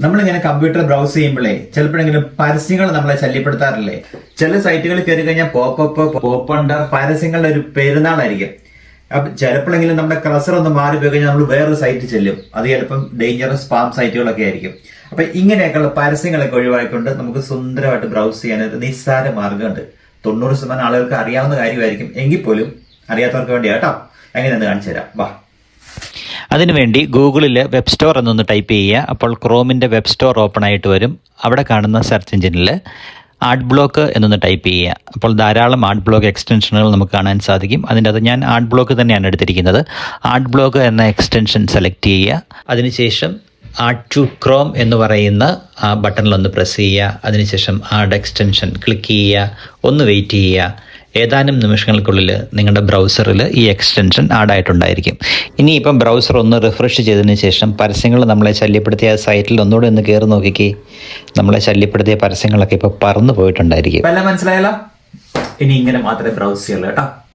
നമ്മളിങ്ങനെ computer browse ചെയ്യുമ്പോഴേ ചിലപ്പോഴെങ്കിലും പരസ്യങ്ങൾ നമ്മളെ ശല്യപ്പെടുത്താറില്ലേ? ചില സൈറ്റുകളിൽ കയറി കഴിഞ്ഞാൽ പോപ്പുണ്ട്, പരസ്യങ്ങളുടെ ഒരു പെരുന്നാളായിരിക്കും. അപ്പൊ ചിലപ്പോഴെങ്കിലും നമ്മുടെ ക്രസർ ഒന്ന് മാറിപ്പോയി കഴിഞ്ഞാൽ നമ്മൾ വേറൊരു സൈറ്റ് ചെല്ലും. അത് ചിലപ്പം ഡേഞ്ചറസ് സ്പാം സൈറ്റുകളൊക്കെ ആയിരിക്കും. അപ്പൊ ഇങ്ങനെയൊക്കെയുള്ള പരസ്യങ്ങളൊക്കെ ഒഴിവാക്കിക്കൊണ്ട് നമുക്ക് സുന്ദരമായിട്ട് ബ്രൗസ് ചെയ്യാൻ ഒരു നിസ്സാര മാർഗമുണ്ട്. 90% ആളുകൾക്ക് അറിയാവുന്ന കാര്യമായിരിക്കും, എങ്കിൽ പോലും അറിയാത്തവർക്ക് വേണ്ടിയാ കേട്ടോ. എങ്ങനെയെന്ന് കാണിച്ചു തരാം, വാ. അതിനുവേണ്ടി ഗൂഗിളിൽ വെബ് സ്റ്റോർ എന്നൊന്ന് ടൈപ്പ് ചെയ്യുക. അപ്പോൾ ക്രോമിൻ്റെ വെബ് സ്റ്റോർ ഓപ്പൺ ആയിട്ട് വരും. അവിടെ കാണുന്ന സെർച്ച് എഞ്ചിനിൽ ആഡ് ബ്ലോക്ക് എന്നൊന്ന് ടൈപ്പ് ചെയ്യുക. അപ്പോൾ ധാരാളം ആഡ് ബ്ലോക്ക് എക്സ്റ്റൻഷനുകൾ നമുക്ക് കാണാൻ സാധിക്കും. അതിൻ്റെ അത് ഞാൻ ആഡ് ബ്ലോക്ക് തന്നെയാണ് എടുത്തിരിക്കുന്നത്. ആഡ് ബ്ലോക്ക് എന്ന എക്സ്റ്റൻഷൻ സെലക്ട് ചെയ്യുക. അതിനുശേഷം ആഡ് ടു ക്രോം എന്ന് പറയുന്ന ആ ബട്ടണിലൊന്ന് പ്രസ് ചെയ്യുക. അതിനുശേഷം ആഡ് എക്സ്റ്റൻഷൻ ക്ലിക്ക് ചെയ്യുക. ഒന്ന് വെയിറ്റ് ചെയ്യുക. ഏതാനും നിമിഷങ്ങൾക്കുള്ളിൽ നിങ്ങളുടെ ബ്രൗസറിൽ ഈ എക്സ്റ്റൻഷൻ ആഡായിട്ടുണ്ടായിരിക്കും. ഇനിയിപ്പം ബ്രൗസർ ഒന്ന് റിഫ്രഷ് ചെയ്തതിന് ശേഷം പരസ്യങ്ങൾ നമ്മളെ ശല്യപ്പെടുത്തിയ സൈറ്റിൽ ഒന്നുകൂടെ ഒന്ന് കയറി നോക്കിക്കേ. നമ്മളെ ശല്യപ്പെടുത്തിയ പരസ്യങ്ങളൊക്കെ ഇപ്പോൾ പറന്നു പോയിട്ടുണ്ടായിരിക്കും. മനസ്സിലായല്ലോ? ഇനി ഇങ്ങനെ മാത്രമേ ബ്രൗസ് ചെയ്യുള്ളൂ കേട്ടോ.